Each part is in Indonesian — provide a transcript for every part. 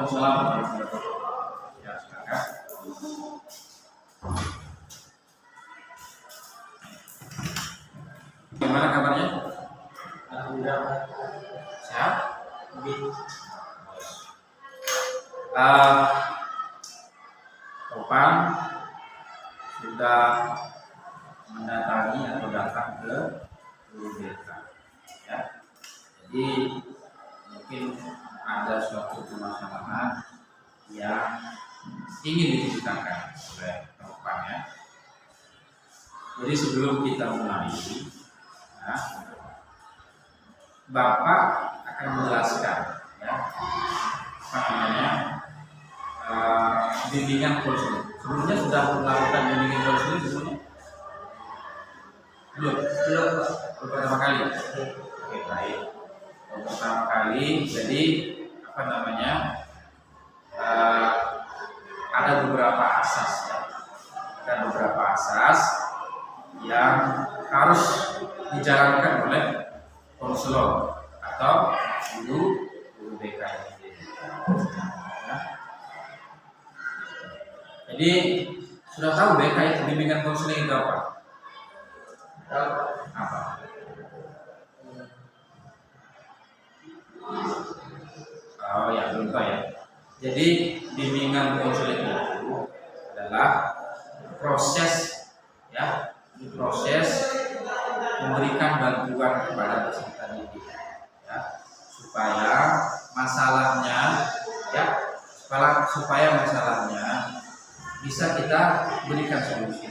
Waalaikumsalam warahmatullahi wabarakatuh. Ya, silakan. Gimana kabarnya? Alhamdulillah. Sehat? Topan sudah mendatangi atau datang ke Guru BK, ya. Jadi mungkin ada suatu permasalahan yang ingin diceritakan oleh Topan, ya. Jadi sebelum kita mulai, ya, Bapak akan menjelaskan, ya, apa namanya, bimbingan konseling. Sebelumnya sudah melakukan bimbingan konseling sebelumnya? Belum pertama kali. Oke, baik. Pertama kali, jadi apa namanya, ada beberapa asas, ya. Ada beberapa asas yang harus dijalankan oleh konselor atau guru BK ini. Ya. Jadi sudah tahu BK itu bimbingan konseling itu apa? Apa? Oh ya, belum tahu, ya. Jadi bimbingan konseling itu adalah proses, ya, proses memberikan bantuan kepada peserta didik, ya, supaya masalahnya, ya, supaya masalahnya bisa kita berikan solusi,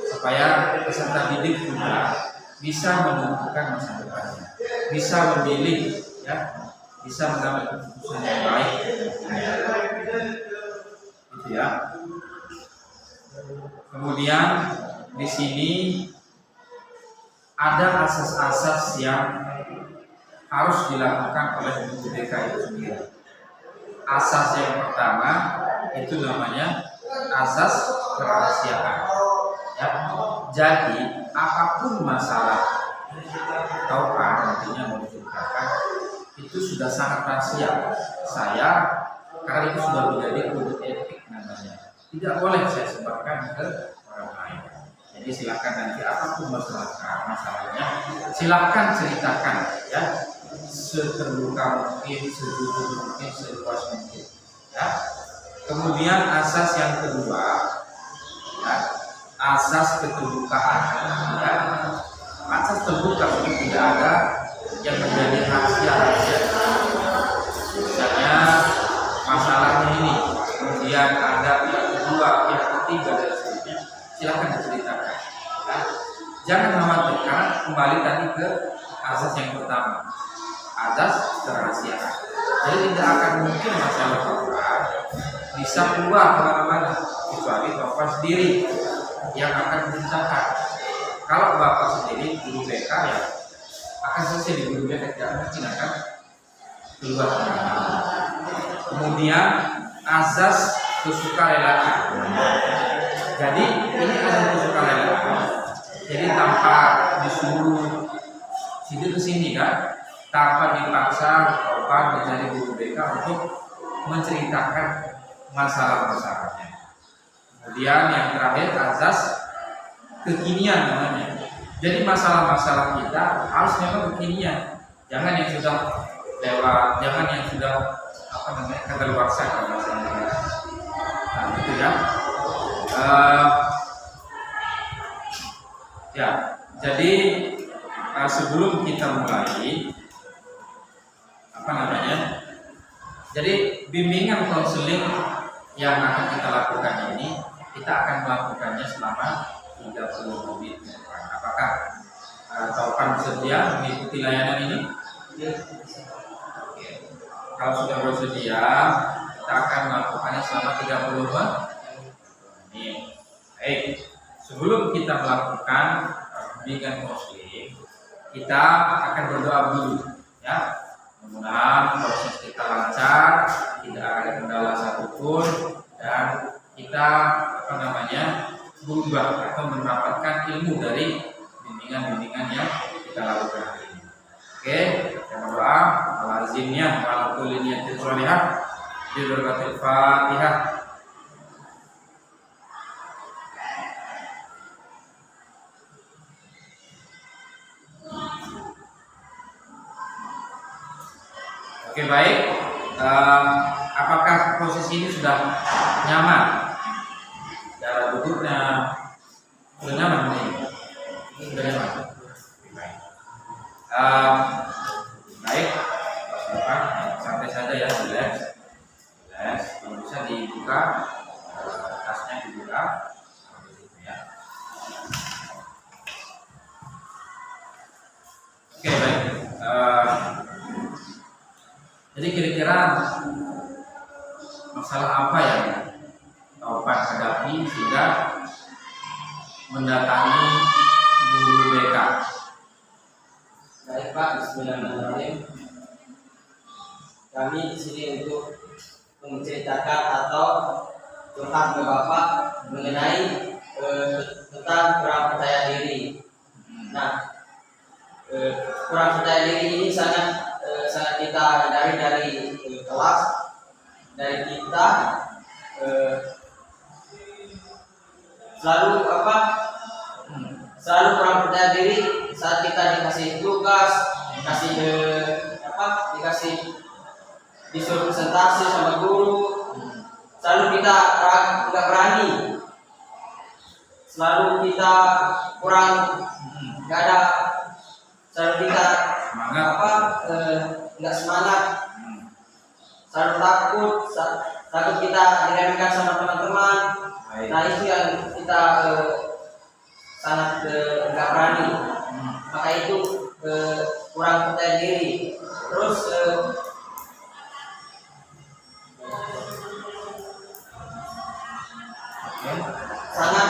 supaya peserta didik juga bisa menentukan masa depannya, bisa memilih, ya, bisa mengambil keputusan yang baik, gitu, ya. Kemudian di sini ada asas-asas yang harus dilakukan oleh guru BK itu sendiri. Asas yang pertama itu namanya asas kerahasiaan, ya. Jadi apapun masalah Topan nantinya mau diceritakan itu sudah sangat rahasia. Saya karena itu sudah menjadi kode etik namanya. Tidak boleh saya sebarkan ke orang lain. Jadi silakan nanti apapun masalahnya, silakan ceritakan, ya, seterbuka mungkin, sejujur mungkin, seluas mungkin, ya. Kemudian asas yang kedua, ya, asas keterbukaan, ya. Asas terbuka, tidak ada yang menjadi rahasia. Misalnya masalahnya ini, kemudian ada yang kedua, yang ketiga, dan seterusnya, silakan diceritakan, ya. Jangan khawatir, karena kembali tadi ke asas yang pertama, asas kerahasiaan. Jadi tidak akan mungkin masalah Topan bisa keluar kemana-mana kecuali Topan sendiri yang akan menceritakan. Kalau Bapak sendiri guru BK, ya, akan selesai di guru BK, tidak mungkin akan keluar kemana-mana. Kemudian asas kesukarelaan. Jadi ini asas kesukarelaan. Jadi tanpa disuruh sini ke sini, kan, tanpa dipaksa Topan menjadi guru BK untuk menceritakan masalah-masalahnya. Kemudian yang terakhir asas kekinian namanya. Jadi masalah-masalah kita harus memang kekinian. Jangan yang sudah lewat, jangan yang sudah apa namanya kadaluarsa kalau masalahnya. Nah, itu, ya. Ya, jadi sebelum kita mulai apa namanya, jadi bimbingan konseling yang akan kita lakukan ini, kita akan melakukannya selama 30 menit. Apakah Topan bersedia mengikuti layanan ini? Oke. Kalau sudah bersedia, kita akan melakukannya selama 30 menit. Baik. Sebelum kita melakukan bimbingan konseling, kita akan berdoa dulu, ya. Mudah-mudahan proses kita lancar, tidak ada kendala satupun, dan kita apa namanya berubah atau mendapatkan ilmu dari bimbingan-bimbingan yang kita lakukan hari ini. Oke, kita berdoa. Alazimnya walaupun niat itu solihah. Bismillahirrahmanirrahim. Fatihah. Oke, baik. Apakah posisi ini sudah nyaman? Cara duduknya sudah nyaman ini? Sudah nyaman. Baik. Baik. Silakan, santai saja ya, relax. Relax. Kalau bisa dibuka, tasnya dibuka. Ya. Oke, baik. Jadi kira-kira masalah apa yang Taufan hadapi sehingga mendatangi guru BK? Baik Pak, Bismillahirrahmanirrahim. Kami di sini untuk menceritakan atau curhat ke Bapak mengenai tentang kurang percaya diri. Nah, kurang percaya diri ini sangat kita hindari dari kelas, dari kita selalu selalu kurang percaya diri saat kita dikasih tugas, dikasih disuruh presentasi sama guru, selalu kita nggak berani, selalu kita kurang nggak ada, selalu kita nggak semangat, selalu takut kita diremehkan sama teman-teman. Nah, itu yang kita sangat nggak berani. Maka itu kurang percaya diri. Terus sangat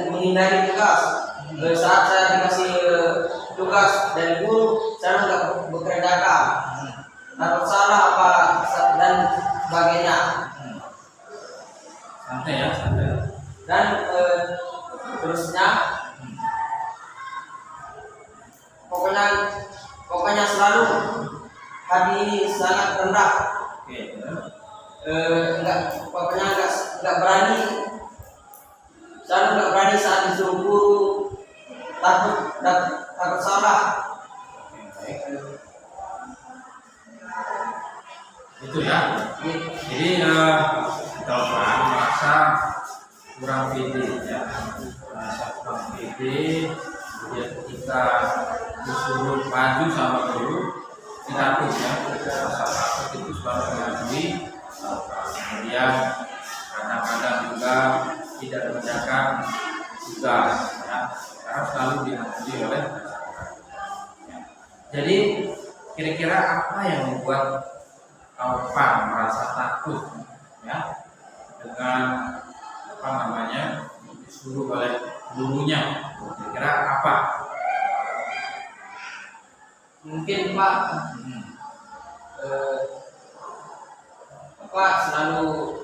menghindari tugas. Saat saya dikasih tugas dari guru, saya nggak bekerjakan, takut salah apa dan sebagainya. Santai ya, santai. Dan terusnya, pokoknya selalu hati sangat rendah. Oke. Pokoknya nggak berani, selalu nggak berani saat disuruh guru, takut salah. Itu ya. Jadi Taufan merasa kurang pede ya, merasa kurang pede. Kemudian ketika disuruh maju sama guru, takut ya, rasa takut itu selalu mengakui. Kemudian kadang-kadang juga tidak mengerjakan tugas ya, karena selalu dihantui oleh ya. Jadi kira-kira apa yang membuat Taufan merasa takut ya dengan disuruh oleh gurunya? Kira-kira apa? Mungkin Pak, selalu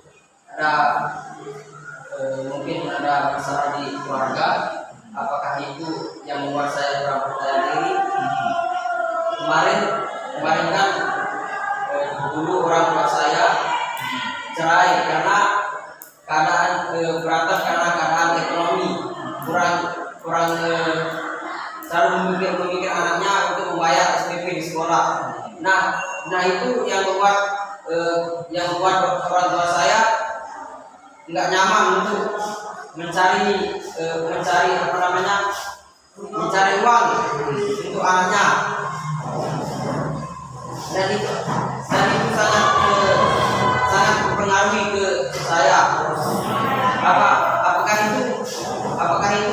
ada mungkin ada masalah di keluarga. Apakah itu yang membuat saya kurang percaya diri? Kemarin kan dulu orang tua saya cerai karena keadaan berantem, karena keadaan ekonomi kurang selalu memikir anaknya untuk membayar SPP di sekolah. Nah itu yang membuat orang tua saya nggak nyaman untuk mencari uang untuk anaknya. Dan itu sangat mempengaruhi ke saya. Apakah itu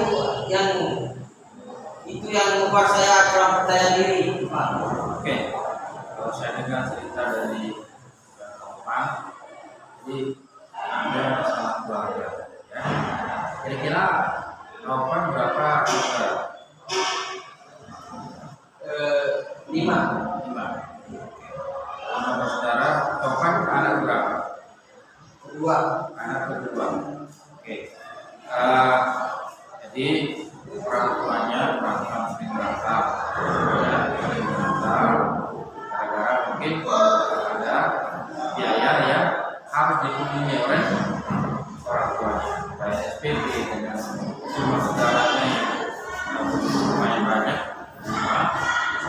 yang membuat saya kurang percaya diri, Pak? Oke, kalau saya dengar cerita dari Taufan, jadi ada masalah keluarga ya. Kira-kira Taufan berapa saudara? 5. 5 saudara. Taufan anak berapa? Kedua. Anak kedua. Oke. Jadi orang tuanya sering berantem, ya, gara-gara mungkin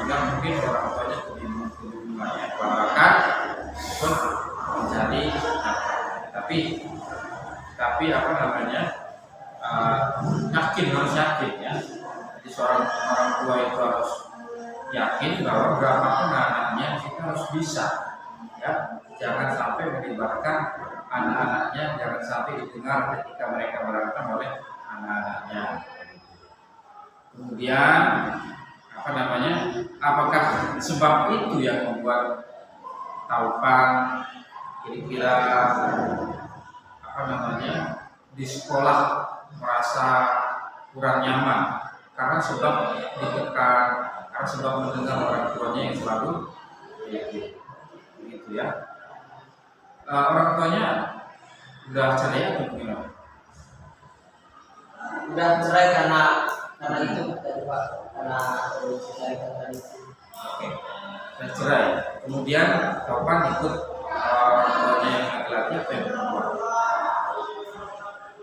sehingga mungkin orang tuanya kebingungan bahkan pun menjadi tapi apa namanya yakin, harus yakin ya. Jadi seorang orang tua itu harus yakin bahwa berapapun anaknya kita harus bisa ya, jangan sampai melibatkan anak-anaknya, jangan sampai didengar ketika mereka berantem oleh anak-anaknya. Kemudian apa namanya, apakah sebab itu yang membuat Taufan kira-kira apa namanya di sekolah merasa kurang nyaman karena sebab ditekan, karena sebab mendengar orang tuanya yang selalu begitu ya. Orang tuanya udah cerai atau gimana? Udah cerai karena itu tadi Pak, karena tadi. Oke, udah cerai. Kemudian Taufan ikut orang tuanya yang laki-laki atau yang perempuan?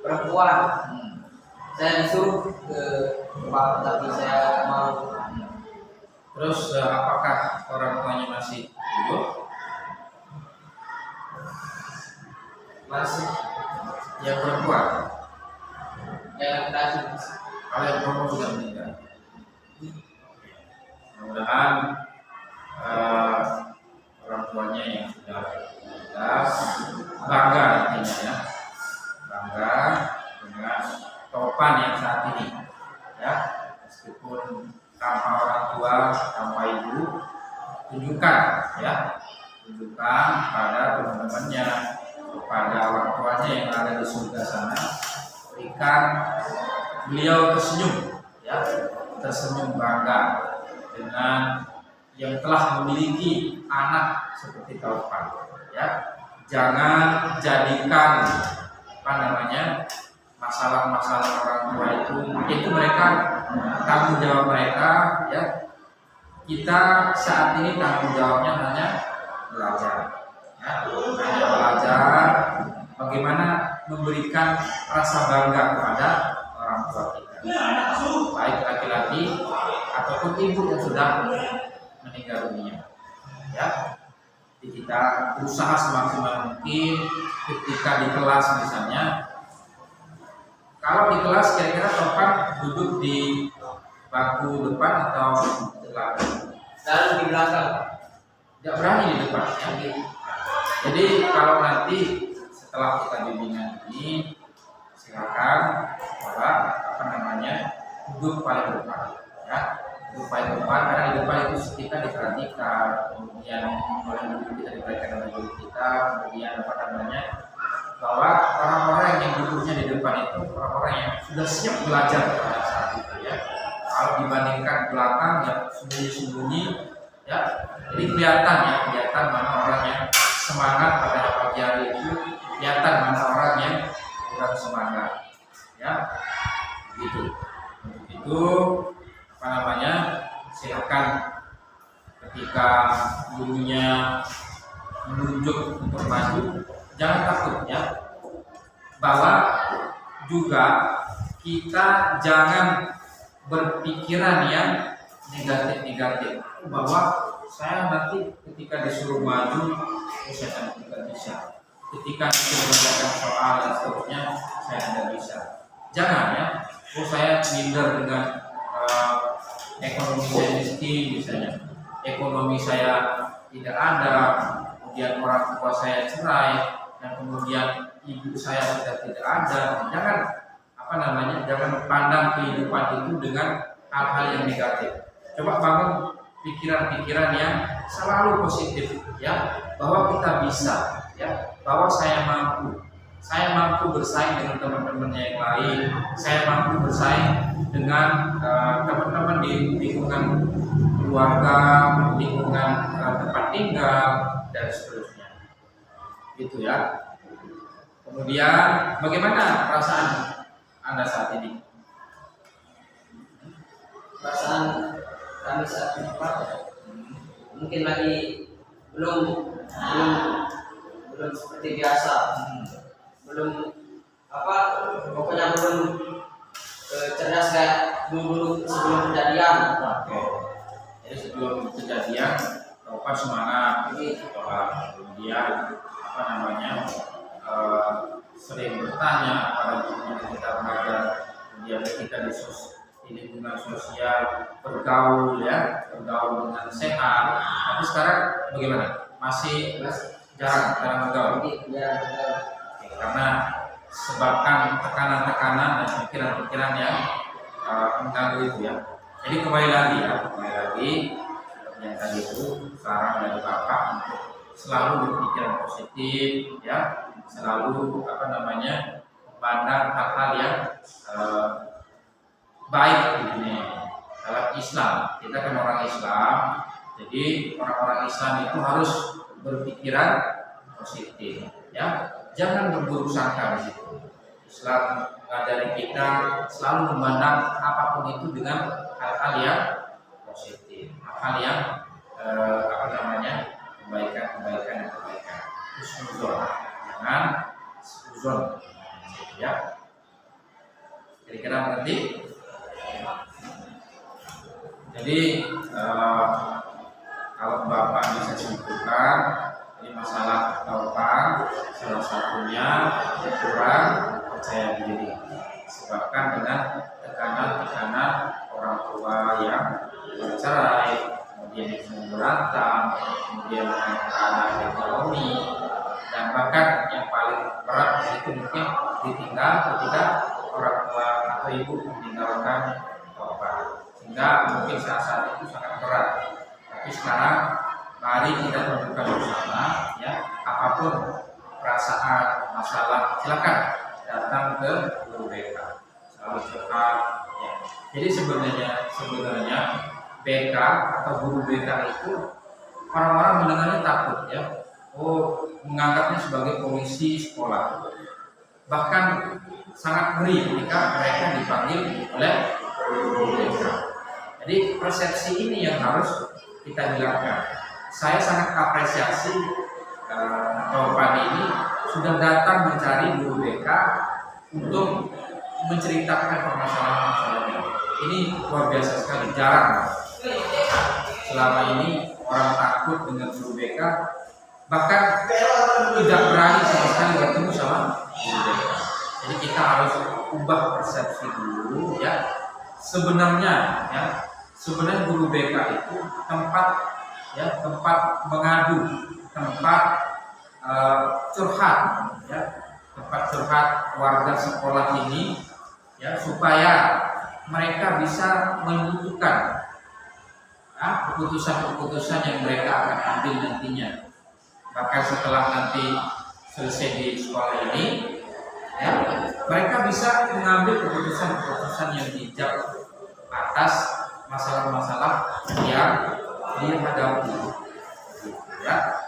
Perempuan. Saya disuruh ke Bapak tapi saya mau. Terus apakah orang tuanya masih hidup? Masih. Yang perempuan? Yang laki-laki. Kalau yang perempuan sudah meninggal. Mudah-mudahan orang tuanya yang sudah meninggal bangga intinya ya, bangga dengan Taufan yang saat ini ya, meskipun tanpa orang tua, tanpa ibu, tunjukkan pada teman-temannya, kepada orang tuanya yang ada di surga sana, berikan beliau tersenyum bangga dengan yang telah memiliki anak seperti Taufan ya. Jangan jadikan apa namanya masalah-masalah orang tua itu mereka tanggung jawab mereka ya. Kita saat ini tanggung jawabnya hanya belajar ya, hanya belajar bagaimana memberikan rasa bangga kepada orang tua kita, baik laki-laki ataupun ibu yang sudah meninggal dunia ya. Jadi kita berusaha semaksimal mungkin ketika di kelas misalnya, kalau di kelas kira-kira Taufan duduk di bangku depan atau belakang? Lalu di belakang. Tidak berani di depan ya. Jadi kalau nanti setelah kita bimbingan ini, silakan sekolah apa namanya duduk paling depan ya, duduk paling depan, karena di depan itu kita diperhatikan, kemudian oleh guru kita diperhatikan oleh guru kita, kemudian apa namanya bahwa orang-orang yang duduknya di depan itu orang-orang yang sudah siap belajar pada saat itu ya. Kalau dibandingkan belakang yang sembunyi-sembunyi ya, jadi kelihatan mana orang yang semangat pada pagi hari itu, kelihatan mana orang yang kurang semangat ya, gitu. Untuk itu apa namanya, silakan ketika gurunya menunjuk untuk maju, jangan takut ya, bahwa juga kita jangan berpikiran yang negatif bahwa saya nanti ketika disuruh maju saya tidak bisa, ketika mengerjakan soal dan seterusnya saya tidak bisa. Jangan ya, saya minder dengan ekonomi saya miskin misalnya, ekonomi saya tidak ada, kemudian orang tua saya cerai, dan kemudian ibu saya sudah tidak ada. Jangan apa namanya, jangan pandang kehidupan itu dengan hal-hal yang negatif. Coba bangun pikiran-pikiran yang selalu positif ya, bahwa kita bisa ya, bahwa saya mampu bersaing dengan teman-teman yang lain, saya mampu bersaing dengan teman-teman di lingkungan keluarga, lingkungan tempat tinggal dan seterusnya. Gitu ya. Kemudian bagaimana perasaan Anda saat ini? Perasaan kami saat ini Pak, mungkin lagi belum seperti biasa, belum apa, pokoknya belum cerdas kayak dulu sebelum kejadian. Oke. Jadi sebelum kejadian Taufan semangat sekolah, kemudian apa namanya sering bertanya pada guru kita mengajar, kemudian ketika di lingkungan sosial bergaul dengan sehat. Tapi sekarang bagaimana? Masih jarang bergaul. Karena sebabkan tekanan-tekanan dan pikiran-pikiran yang mengganggu itu ya. Jadi kembali lagi yang tadi itu saran dari Bapak untuk selalu berpikiran positif ya, selalu memandang hal-hal yang baik di dunia. Dalam Islam, kita kan orang Islam, jadi orang-orang Islam itu harus berpikiran positif ya. Jangan berburuk sangka di situ. Islam mengajari kita selalu memandang apapun itu dengan hal-hal yang positif, hal yang kebaikan. Husnuzon, jangan suzon, ya. Kira-kira mengerti? Jadi kalau Bapak bisa simpulkan, ini masalah Taufan salah satunya kurang percaya diri, disebabkan dengan tekanan-tekanan orang tua yang bercerai, kemudian berantem, kemudian dengan tekanan ekonomi, dan bahkan yang paling berat itu mungkin ditinggal ketika orang tua atau ibu meninggalkan Taufan, sehingga mungkin saat itu sangat berat. Tapi sekarang mari kita tentukan bersama ya, apapun perasaan, masalah, silakan datang ke guru BK, selalu curhat ya. Jadi sebenarnya BK atau guru BK itu orang-orang mendengarnya takut ya. Oh, menganggapnya sebagai polisi sekolah. Bahkan sangat ngeri ketika mereka dipanggil oleh guru BK. Jadi persepsi ini yang harus kita hilangkan. Saya sangat apresiasi Taufan ini sudah datang mencari guru BK untuk menceritakan permasalahan-permasalahannya. Ini luar biasa sekali, jarang. Selama ini orang takut dengan guru BK, bahkan tidak berani sama sekali bertemu sama guru BK. Jadi kita harus ubah persepsi dulu ya. Sebenarnya guru BK itu tempat mengadu, tempat curhat ya, tempat curhat warga sekolah ini ya, supaya mereka bisa menentukan keputusan-keputusan yang mereka akan ambil nantinya. Bahkan setelah nanti selesai di sekolah ini ya, mereka bisa mengambil keputusan-keputusan yang bijak atas masalah-masalah yang dihadapi ya.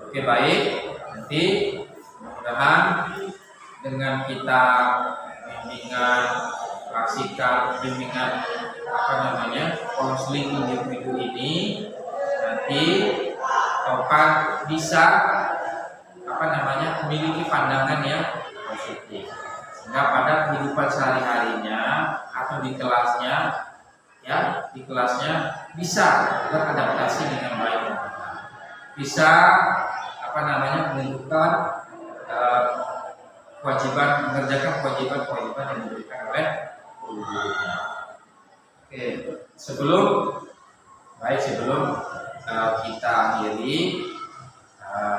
Oke, baik, nanti mudah-mudahan dengan kita bimbingan konseling individu ini, nanti Taufan bisa memiliki pandangan yang positif, sehingga pada kehidupan sehari-harinya atau di kelasnya bisa beradaptasi dengan baik, bisa menentukan mengerjakan kewajiban yang diberikan oleh guru-gurunya. Oke, sebelum kita akhiri,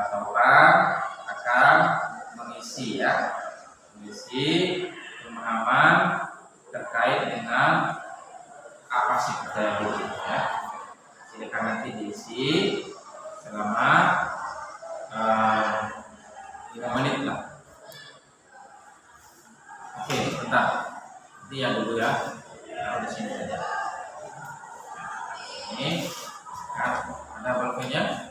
Taufan akan mengisi pemahaman terkait dengan apa sih percaya diri ya. Silakan nanti diisi selama 5 menit lah. Oke, bentar. Nanti ya dulu ya. Taruh di sini saja. Ini kan ada bolpennya.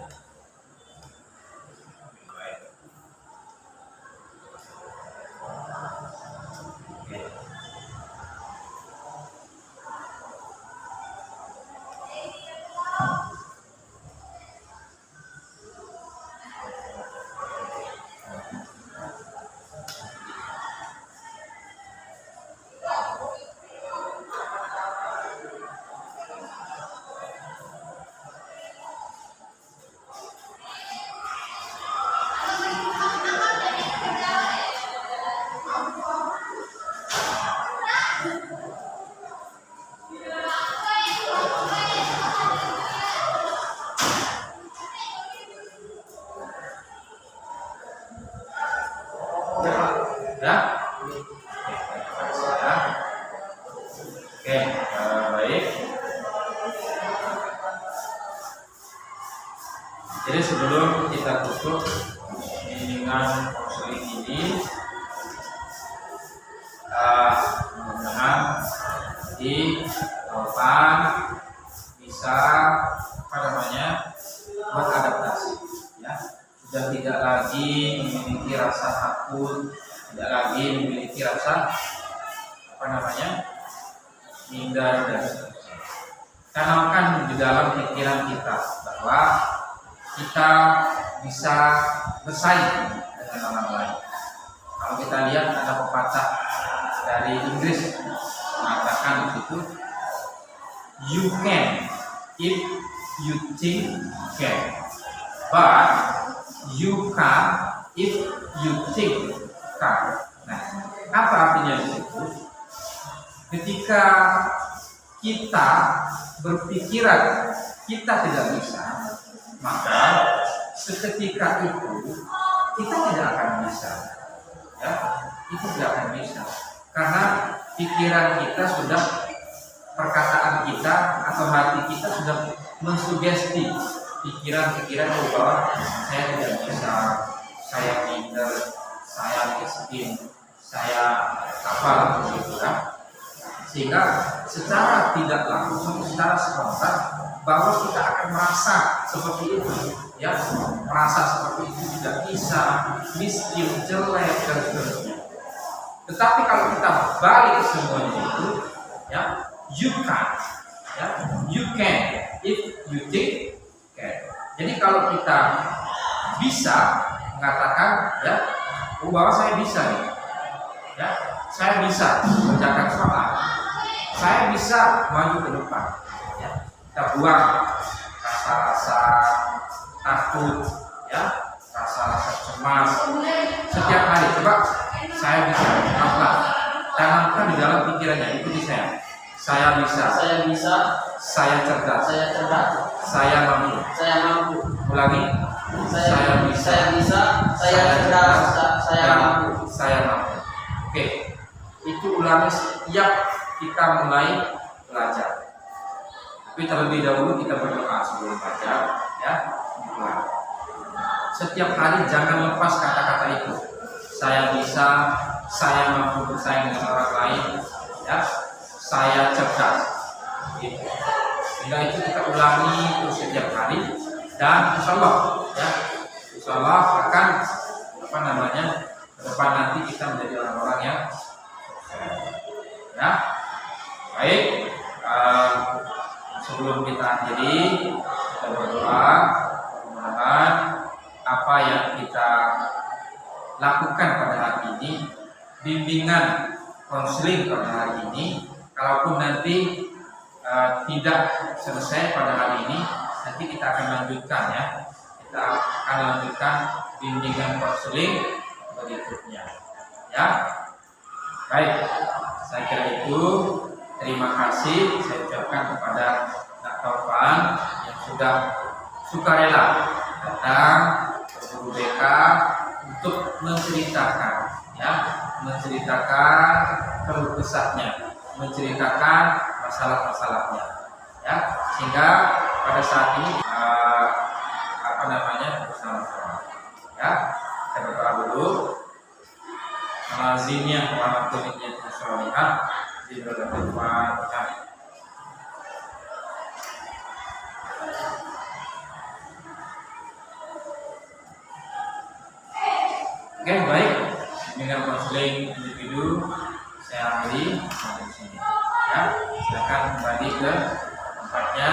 Jadi sebelum kita tutup bimbingan konseling ini, mudah-mudahan di depan bisa beradaptasi, ya. Sudah tidak lagi memiliki rasa takut, tidak lagi memiliki rasa minder dan seterusnya. Tanamkan di dalam pikiran kita bahwa kita bisa bersaing dengan orang lain. Kalau kita lihat ada pepatah dari Inggris mengatakan di situ, you can if you think can, but you can if you think can. Nah, apa artinya di situ? Ketika kita berpikiran kita tidak bisa, maka seketika itu kita tidak akan bisa, ya, itu tidak akan bisa, karena pikiran kita sudah, perkataan kita atau hati kita sudah mensugesti pikiran-pikiran bahwa saya tidak bisa, saya minder, saya miskin, saya apa begitu, kan? Sehingga secara tidak langsung, secara spontan, bahwa kita akan merasa seperti itu, ya, merasa seperti itu tidak bisa, miskin, jelek dan seterusnya. Tetapi kalau kita balik semuanya itu, ya, you can, ya, you can if you think can. Jadi kalau kita bisa mengatakan, ya, bahwa saya bisa, ya, saya bisa mengerjakan soal, saya bisa maju ke depan, ya. Kita buang rasa-rasa takut, ya, rasa-rasa cemas setiap hari. Coba saya bisa, apa? Tanamkan di dalam pikirannya, ikuti saya. Saya bisa, saya cerdas, saya mampu, ulangi, saya bisa, saya cerdas, saya mampu. Oke, itu ulangi setiap kita mulai belajar. Tapi terlebih dahulu kita berdoa sebelum belajar, ya. Setiap hari jangan lepas kata-kata itu. Saya bisa, saya mampu bersaing dengan orang lain, ya. Saya cerdas, gitu. Sehingga itu kita ulangi terus setiap hari, dan insya Allah, ya, insya Allah akan ke depan nanti kita menjadi orang-orang yang ya. Baik, sebelum kita akhiri, kita berdoa mudah-mudahan apa yang kita lakukan pada hari ini, bimbingan konseling pada hari ini, kalaupun nanti tidak selesai pada hari ini, nanti kita akan lanjutkan, ya. Kita akan lanjutkan bimbingan konseling berikutnya, ya. Baik, saya kira itu. Terima kasih saya ucapkan kepada Kak Taufan yang sudah sukarela datang ke Guru BK untuk menceritakan keluh kesahnya, menceritakan masalah-masalahnya, ya, sehingga pada saat ini bersama-sama, ya. Kita berdoa dulu. Lazimnya warahmatullahi wabarakatuh. Di berbagai Fatihah. Oke, baik. Dengan konseling individu saya akhiri sampai sini. Ya, silakan kembali ke tempatnya.